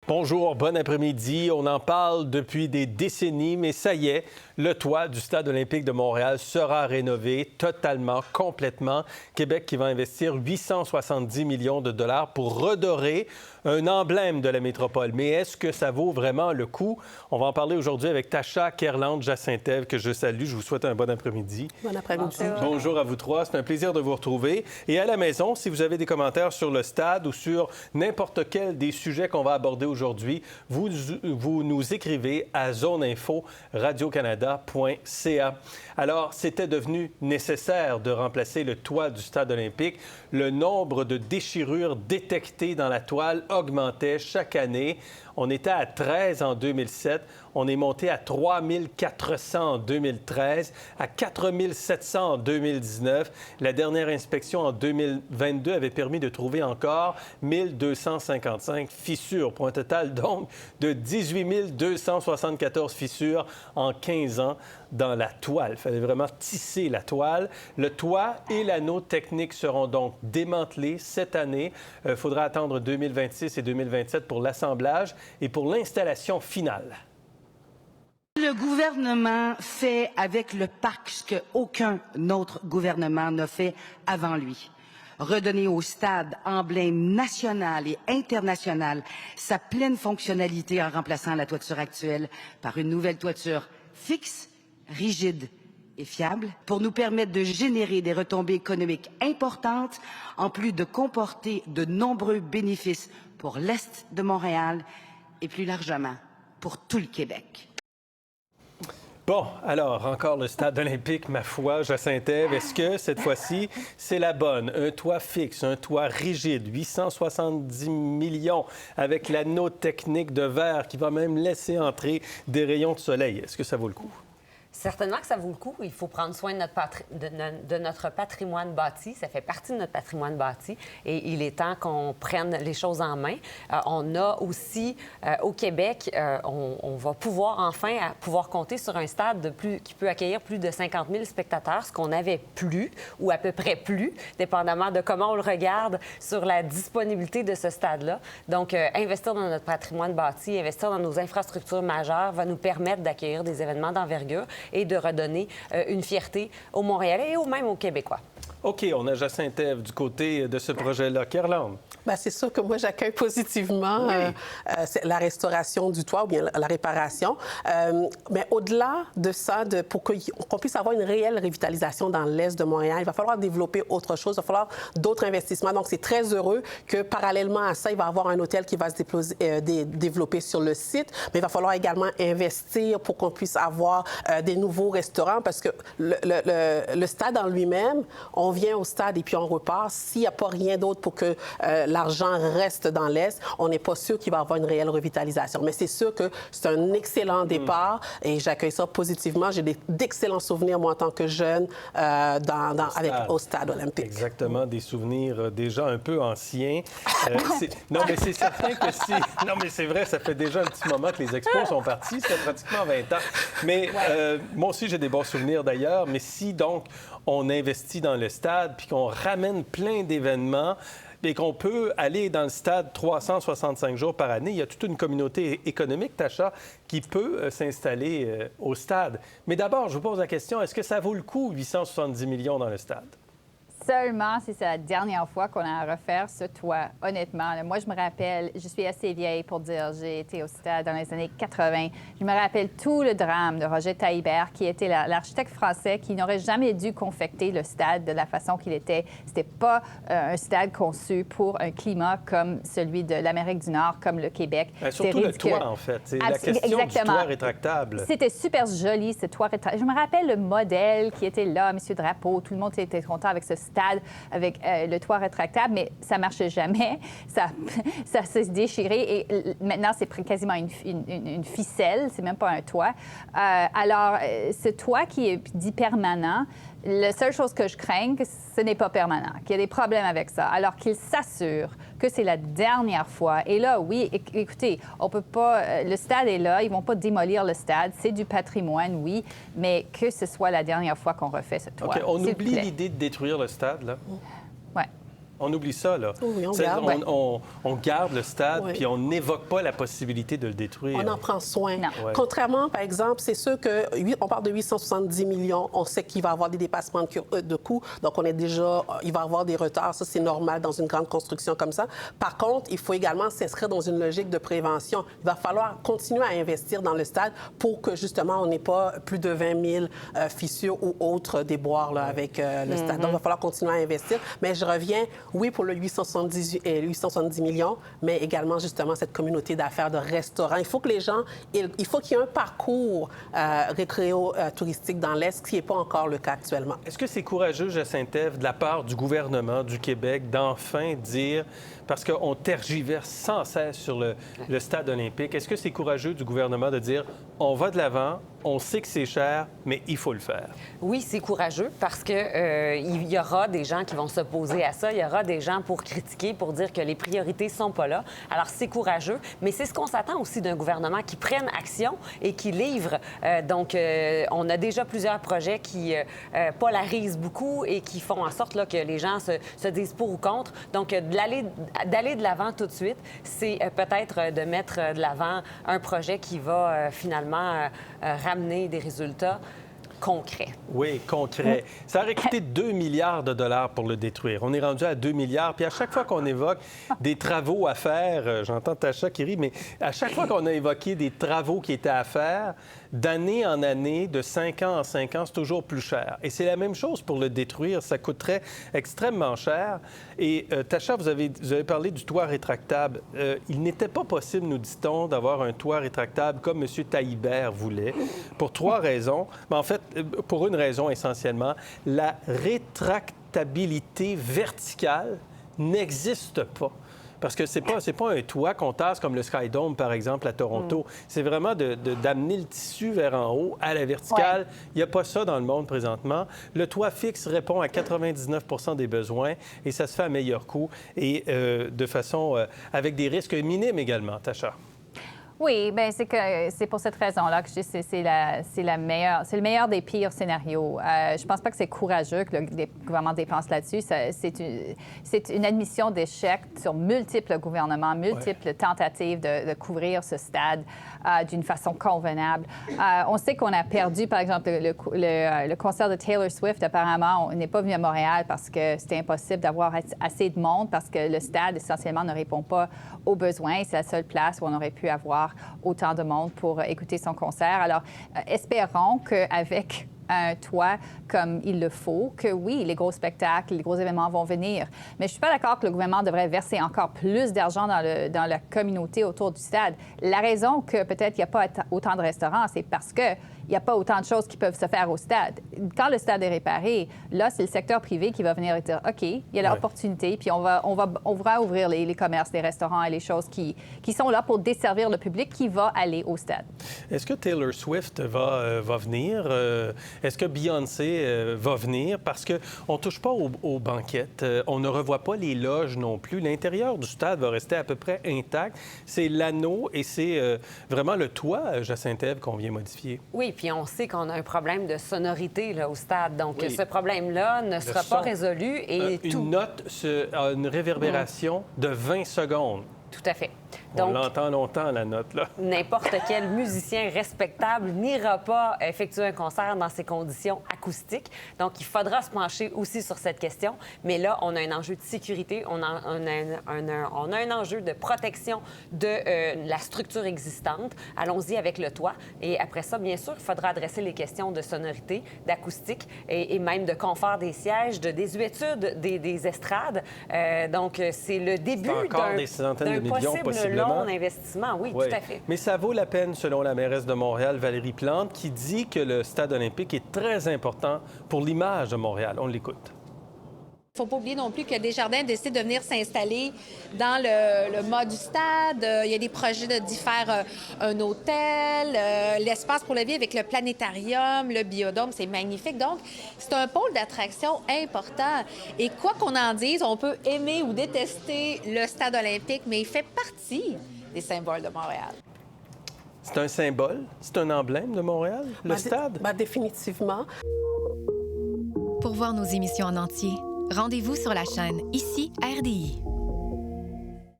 Bonjour, bon après-midi. On en parle depuis des décennies, mais ça y est, le toit du Stade olympique de Montréal sera rénové totalement, complètement. Québec qui va investir 870 millions de dollars pour redorer un emblème de la métropole. Mais est-ce que ça vaut vraiment le coup? On va en parler aujourd'hui avec Tasha Kerland-Jacintève, que je salue. Je vous souhaite un bon après-midi. Bon après-midi. Bonjour à vous trois. C'est un plaisir de vous retrouver. Et à la maison, si vous avez des commentaires sur le stade ou sur n'importe quel des sujets qu'on va aborder aujourd'hui, vous nous écrivez à zoneinfo-radiocanada.ca. Alors, c'était devenu nécessaire de remplacer le toit du Stade olympique. Le nombre de déchirures détectées dans la toile augmentait chaque année. On était à 13 en 2007. On est monté à 3 400 en 2013, à 4 700 en 2019. La dernière inspection en 2022 avait permis de trouver encore 1 255 fissures, pour un total donc de 18 274 fissures en 15 ans dans la toile. Il fallait vraiment tisser la toile. Le toit et l'anneau technique seront donc démantelés cette année. Il faudra attendre 2026 et 2027 pour l'assemblage et pour l'installation finale. Le gouvernement fait avec le parc ce qu'aucun autre gouvernement n'a fait avant lui. Redonner au stade, emblème national et international, sa pleine fonctionnalité en remplaçant la toiture actuelle par une nouvelle toiture fixe, rigide et fiable pour nous permettre de générer des retombées économiques importantes, en plus de comporter de nombreux bénéfices pour l'Est de Montréal et plus largement pour tout le Québec. Bon, alors, encore le Stade olympique, ma foi, Jacintève. Est-ce que, cette fois-ci, c'est la bonne? Un toit fixe, un toit rigide, 870 millions, avec l'anneau technique de verre qui va même laisser entrer des rayons de soleil. Est-ce que ça vaut le coup? Certainement que ça vaut le coup. Il faut prendre soin de notre patrimoine bâti. Ça fait partie de notre patrimoine bâti et il est temps qu'on prenne les choses en main. On a aussi, au Québec, on va pouvoir enfin pouvoir compter sur un stade qui peut accueillir plus de 50 000 spectateurs, ce qu'on n'avait plus ou à peu près plus, dépendamment de comment on le regarde sur la disponibilité de ce stade-là. Donc, investir dans notre patrimoine bâti, investir dans nos infrastructures majeures va nous permettre d'accueillir des événements d'envergure et de redonner une fierté aux Montréalais et même aux Québécois. OK, on a Jacintève du côté de ce projet-là. Kerland. Bien, c'est sûr que moi, j'accueille positivement la restauration du toit ou bien la réparation. Mais au-delà de ça, pour qu'on puisse avoir une réelle revitalisation dans l'Est de Montréal, il va falloir développer autre chose, il va falloir d'autres investissements. Donc, c'est très heureux que, parallèlement à ça, il va y avoir un hôtel qui va se développer sur le site, mais il va falloir également investir pour qu'on puisse avoir des nouveaux restaurants parce que le stade en lui-même, on vient au stade et puis on repart. S'il n'y a pas rien d'autre pour que l'argent reste dans l'Est, on n'est pas sûr qu'il va y avoir une réelle revitalisation. Mais c'est sûr que c'est un excellent départ et j'accueille ça positivement. J'ai d'excellents souvenirs, moi, en tant que jeune, au stade olympique. Exactement, des souvenirs déjà un peu anciens. Non, mais c'est certain que si... Non, mais c'est vrai, ça fait déjà un petit moment que les expos sont partis. Ça fait pratiquement 20 ans. Mais moi aussi, j'ai des bons souvenirs d'ailleurs. Mais si, donc, on investit dans le stade puis qu'on ramène plein d'événements et qu'on peut aller dans le stade 365 jours par année, il y a toute une communauté économique, Tasha, qui peut s'installer au stade. Mais d'abord, je vous pose la question, est-ce que ça vaut le coup, 870 millions dans le stade? Seulement si c'est la dernière fois qu'on a à refaire ce toit, honnêtement. Là, moi, je me rappelle, je suis assez vieille pour dire, j'ai été au stade dans les années 80. Je me rappelle tout le drame de Roger Taillibert, qui était l'architecte français qui n'aurait jamais dû confecter le stade de la façon qu'il était. C'était pas un stade conçu pour un climat comme celui de l'Amérique du Nord, comme le Québec. Surtout le toit, en fait. C'est la question du toit rétractable. C'était super joli, ce toit rétractable. Je me rappelle le modèle qui était là, M. Drapeau. Tout le monde était content avec ce stade avec le toit rétractable, mais ça ne marchait jamais. Ça s'est déchiré et maintenant, c'est quasiment une ficelle. C'est même pas un toit. Alors, ce toit qui est dit permanent, la seule chose que je crains, ce n'est pas permanent, qu'il y a des problèmes avec ça. Alors qu'il s'assure que c'est la dernière fois. Et là, oui, écoutez, on peut pas... le stade est là, ils vont pas démolir le stade. C'est du patrimoine, oui, mais que ce soit la dernière fois qu'on refait ce toit. OK, on oublie l'idée de détruire le stade, là? Oui. On oublie ça, là. Oui, on garde le stade, Oui. puis on n'évoque pas la possibilité de le détruire. On en prend soin. Non. Ouais. Contrairement, par exemple, c'est sûr on parle de 870 millions. On sait qu'il va y avoir des dépassements de coûts. Donc, il va y avoir des retards. Ça, c'est normal dans une grande construction comme ça. Par contre, il faut également s'inscrire dans une logique de prévention. Il va falloir continuer à investir dans le stade pour que, justement, on n'ait pas plus de 20 000 fissures ou autres déboires là, avec le stade. Donc, il va falloir continuer à investir. Mais je reviens, oui, pour le 870 millions, mais également, justement, cette communauté d'affaires de restaurants. Il faut que les gens, il faut qu'il y ait un parcours récréo-touristique dans l'Est, ce qui n'est pas encore le cas actuellement. Est-ce que c'est courageux, Jacinthe-Ève, de la part du gouvernement du Québec, d'enfin dire, parce qu'on tergiverse sans cesse sur le stade olympique, est-ce que c'est courageux du gouvernement de dire, on va de l'avant, on sait que c'est cher, mais il faut le faire? Oui, c'est courageux parce que il y aura des gens qui vont s'opposer à ça. Il y aura des gens pour critiquer, pour dire que les priorités sont pas là. Alors, c'est courageux, mais c'est ce qu'on s'attend aussi d'un gouvernement qui prenne action et qui livre. Donc, on a déjà plusieurs projets qui polarisent beaucoup et qui font en sorte là, que les gens se disent pour ou contre. Donc, d'aller de l'avant tout de suite, c'est peut-être de mettre de l'avant un projet qui va finalement ramener des résultats concrets. Oui, concret. Ça aurait coûté 2 milliards de dollars pour le détruire. On est rendu à 2 milliards. Puis à chaque fois qu'on évoque des travaux à faire, j'entends Tacha qui rit, mais à chaque fois qu'on a évoqué des travaux qui étaient à faire, d'année en année, de 5 ans en 5 ans, c'est toujours plus cher. Et c'est la même chose pour le détruire. Ça coûterait extrêmement cher. Et Tacha, vous avez parlé du toit rétractable. Il n'était pas possible, nous dit-on, d'avoir un toit rétractable comme M. Taillibert voulait, pour 3 raisons. Mais en fait, pour une raison essentiellement, la rétractabilité verticale n'existe pas. Parce que c'est pas un toit qu'on tasse comme le Sky Dome, par exemple, à Toronto. C'est vraiment d'amener le tissu vers en haut, à la verticale. Ouais. Il n'y a pas ça dans le monde présentement. Le toit fixe répond à 99 des besoins et ça se fait à meilleur coût et de façon avec des risques minimes également, Tacha. Oui, bien, c'est pour cette raison-là que je dis que c'est le meilleur des pires scénarios. Je pense pas que c'est courageux que le gouvernement dépense là-dessus. C'est une admission d'échec sur multiples gouvernements, multiples tentatives de couvrir ce stade d'une façon convenable. On sait qu'on a perdu, par exemple, le concert de Taylor Swift. Apparemment, on n'est pas venu à Montréal parce que c'était impossible d'avoir assez de monde parce que le stade, essentiellement, ne répond pas aux besoins. C'est la seule place où on aurait pu avoir autant de monde pour écouter son concert. Alors, espérons qu'avec un toit comme il le faut, que oui, les gros spectacles, les gros événements vont venir. Mais je suis pas d'accord que le gouvernement devrait verser encore plus d'argent dans la communauté autour du stade. La raison que peut-être il n'y a pas autant de restaurants, c'est parce que il n'y a pas autant de choses qui peuvent se faire au stade. Quand le stade est réparé, là, c'est le secteur privé qui va venir et dire, OK, il y a l'opportunité, puis on va ouvrir les commerces, les restaurants et les choses qui sont là pour desservir le public qui va aller au stade. Est-ce que Taylor Swift va venir? Est-ce que Beyoncé va venir? Parce qu'on ne touche pas aux banquettes. On ne revoit pas les loges non plus. L'intérieur du stade va rester à peu près intact. C'est l'anneau et c'est vraiment le toit, Jacinthe-Ève, qu'on vient modifier. Oui, puis on sait qu'on a un problème de sonorité là, au stade. Donc, ce problème-là ne sera son, pas résolu. Et une note a une réverbération de 20 secondes. Tout à fait. On l'entend longtemps, la note, là. N'importe quel musicien respectable n'ira pas effectuer un concert dans ces conditions acoustiques. Donc, il faudra se pencher aussi sur cette question. Mais là, on a un enjeu de sécurité, on a un enjeu de protection de la structure existante. Allons-y avec le toit. Et après ça, bien sûr, il faudra adresser les questions de sonorité, d'acoustique et même de confort des sièges, de désuétude des estrades. Donc, c'est le début d'un possible long investissement. Oui, tout à fait. Mais ça vaut la peine, selon la mairesse de Montréal, Valérie Plante, qui dit que le stade olympique est très important pour l'image de Montréal. On l'écoute. Il ne faut pas oublier non plus que Desjardins décide de venir s'installer dans le mât du stade. Il y a des projets d'y faire un hôtel, l'espace pour la vie avec le planétarium, le biodôme, c'est magnifique. Donc, c'est un pôle d'attraction important. Et quoi qu'on en dise, on peut aimer ou détester le stade olympique, mais il fait partie des symboles de Montréal. C'est un symbole? C'est un emblème de Montréal, le stade? Définitivement. Pour voir nos émissions en entier, Rendez-vous sur la chaîne Ici RDI.